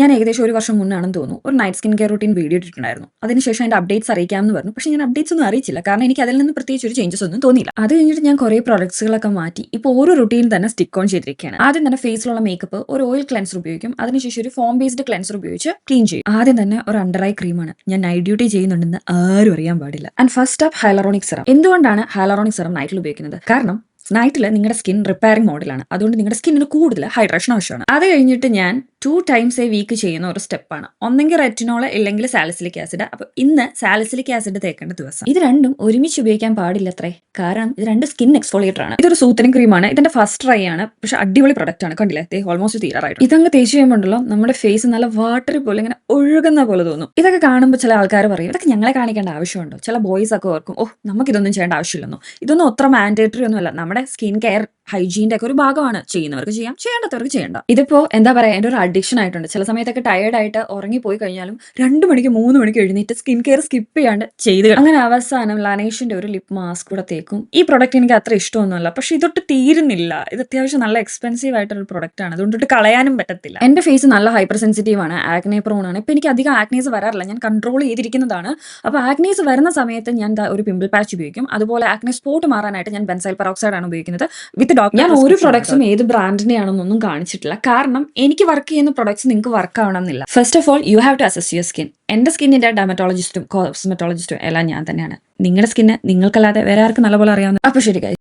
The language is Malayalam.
ഞാൻ ഏകദേശം ഒരു വർഷം മുന്നാണെന്ന് തോന്നുന്നു ഒരു night skin care routine video ഇട്ടിട്ടുണ്ടായിരുന്നു. അതിനുശേഷം അതിന്റെ അപ്ഡേറ്റ്സ് അറിയിക്കാമെന്ന് പറഞ്ഞു. പക്ഷേ ഞാൻ അപ്ഡേറ്റ്സ് ഒന്നും അറിയിച്ചില്ല, കാരണം എനിക്ക് അതിൽ നിന്ന് പ്രത്യേകിച്ച് ഒരു ചേഞ്ചസ് ഒന്നും തോന്നിയില്ല. അത് കഴിഞ്ഞിട്ട് ഞാൻ കുറേ പ്രോഡക്ട്സുകളൊക്കെ മാറ്റി ഇപ്പോൾ ഓരോ റുട്ടീൻ തന്നെ സ്റ്റിക്ക് ഓൺ ചെയ്തിരിക്കുകയാണ്. ആദ്യം തന്നെ ഫേസിലുള്ള മേക്കപ്പ് ഒരു ഓയിൽ ക്ലെൻസർ ഉപയോഗിക്കും. അതിനുശേഷം ഒരു ഫോം ബേസ്ഡ് ക്ലെൻസർ ഉപയോഗിച്ച് ക്ലീൻ ചെയ്യും. ആദ്യം തന്നെ ഒരു അണ്ടർ ഐ ക്രീമാണ്. ഞാൻ നൈറ്റ് ഡ്യൂട്ടി ചെയ്യുന്നുണ്ടെന്ന് ആരും അറിയാൻ പാടില്ല. And first up hyaluronic serum. എന്തുകൊണ്ടാണ് ഹൈലറോണിക് സെറം നൈറ്റിൽ ഉപയോഗിക്കുന്നത്? കാരണം നൈറ്റിൽ നിങ്ങളുടെ സ്കിൻ റിപ്പയറിംഗ് മോഡിലാണ്. അതുകൊണ്ട് നിങ്ങളുടെ സ്കിന്നിന് കൂടുതൽ ഹൈഡ്രേഷൻ ആവശ്യമാണ്. അത് കഴിഞ്ഞിട്ട് ഞാൻ 2 times a week ചെയ്യുന്ന ഒരു സ്റ്റെപ്പാണ്. ഒന്നെങ്കിൽ റെറ്റിനോൾ ഇല്ലെങ്കിൽ സാലിസിലിക് ആസിഡ്. അപ്പോൾ ഇന്ന് സാലിസിലിക് ആസിഡ് തേക്കേണ്ട ദിവസം. ഇത് രണ്ടും ഒരുമിച്ച് ഉപയോഗിക്കാൻ പാടില്ലത്രേ, കാരണം ഇത് രണ്ട് സ്കിൻ എക്സ്ഫോളിയേറ്റർ ആണ്. ഇതൊരു സൂത്തനിങ് ക്രീമാണ്. ഇതിന്റെ ഫസ്റ്റ് ട്രൈ ആണ്, പക്ഷെ അടിപൊളി പ്രൊഡക്റ്റ് ആണ്. കണ്ടില്ലേ, ഓൾമോസ്റ്റ് തീരാറായിട്ട്. ഇതങ്ങ് തേച്ച് ചെയ്യുമ്പോണ്ടല്ലോ നമ്മുടെ ഫേസ് നല്ല വാട്ടർ പോലെ ഇങ്ങനെ ഒഴുകുന്ന പോലെ തോന്നും. ഇതൊക്കെ കാണുമ്പോൾ ചില ആൾക്കാർ പറയും, ഇതൊക്കെ ഞങ്ങളെ കാണിക്കേണ്ട ആവശ്യമുണ്ടോ? ചില ബോയ്സ് ഒക്കെ ഓർക്കും, നമുക്കിതൊന്നും ചെയ്യേണ്ട ആവശ്യമില്ലെന്നോ. ഇതൊന്നും അത്ര മാൻഡേറ്ററി ഒന്നുമല്ല. നമ്മുടെ സ്കിൻ കെയർ ഹൈജീൻ്റെ ഒക്കെ ഒരു ഭാഗമാണ്. ചെയ്യുന്നവർക്ക് ചെയ്യാം, ചെയ്യേണ്ടവർക്ക് ചെയ്യേണ്ട. ഇതിപ്പോ എന്താ പറയാ, എൻ്റെ ഒരു അഡിക്ഷൻ ആയിട്ടുണ്ട്. ചില സമയത്തൊക്കെ ടയേർഡായിട്ട് ഉറങ്ങിപ്പോയി കഴിഞ്ഞാലും 2 മണിക്ക് 3 മണിക്ക് എഴുന്നേറ്റ് സ്കിൻ കെയർ സ്കിപ്പ് ചെയ്യാണ്ട് ചെയ്ത് അങ്ങനെ അവസാനം ലാനേഷിന്റെ ഒരു ലിപ് മാസ്ക് കൂടെ തേക്കും. ഈ പ്രൊഡക്റ്റ് എനിക്ക് അത്ര ഇഷ്ടമൊന്നുമല്ല, പക്ഷെ ഇതൊട്ട് തീരുന്നില്ല. ഇത് അത്യാവശ്യം നല്ല എക്സ്പെൻസീവ് ആയിട്ടൊരു പ്രൊഡക്റ്റ് ആണ്. അതുകൊണ്ടിട്ട് കളയാനും പറ്റത്തില്ല. എന്റെ ഫേസ് നല്ല ഹൈപ്പർ സെൻസിറ്റീവ് ആണ്, ആഗ്നെ പ്രോൺ ആണ്. ഇപ്പൊ എനിക്ക് അധികം ആഗ്നീസ് വരാറില്ല, ഞാൻ കൺട്രോൾ ചെയ്തിരിക്കുന്നതാണ്. അപ്പൊ ആഗ്നീസ് വരുന്ന സമയത്ത് ഞാൻ ഒരു പിമ്പിൾ പാച്ച് ഉപയോഗിക്കും. അതുപോലെ ആഗ്നെ സ്പോട്ട് മാറാനായിട്ട് ഞാൻ ബെൻസൈൽ പെറോക്സൈഡ് ആണ് ഉപയോഗിക്കുന്നത് വിത്ത് ഡോക്ടർ. ഞാൻ ഒരു പ്രൊഡക്ട്സും ഏത് ബ്രാൻഡിന്റെ ആണെന്നൊന്നും കാണിച്ചിട്ടില്ല, കാരണം എനിക്ക് വർക്ക് ചെയ്യുന്ന പ്രൊഡക്ട്സ് നിങ്ങൾക്ക് വർക്ക് ആവണം എന്നില്ല. First of all you have to assess your skin. എന്റെ സ്കിന്നിന്റെ ഡെർമറ്റോളജിസ്റ്റും കോസ്മെറ്റോളജിസ്റ്റും എല്ലാം ഞാൻ തന്നെയാണ്. നിങ്ങളുടെ സ്കിന്ന് നിങ്ങൾക്കല്ലാതെ വേറെ ആർക്കും നല്ലപോലെ അറിയാവുന്ന. അപ്പൊ ശരി.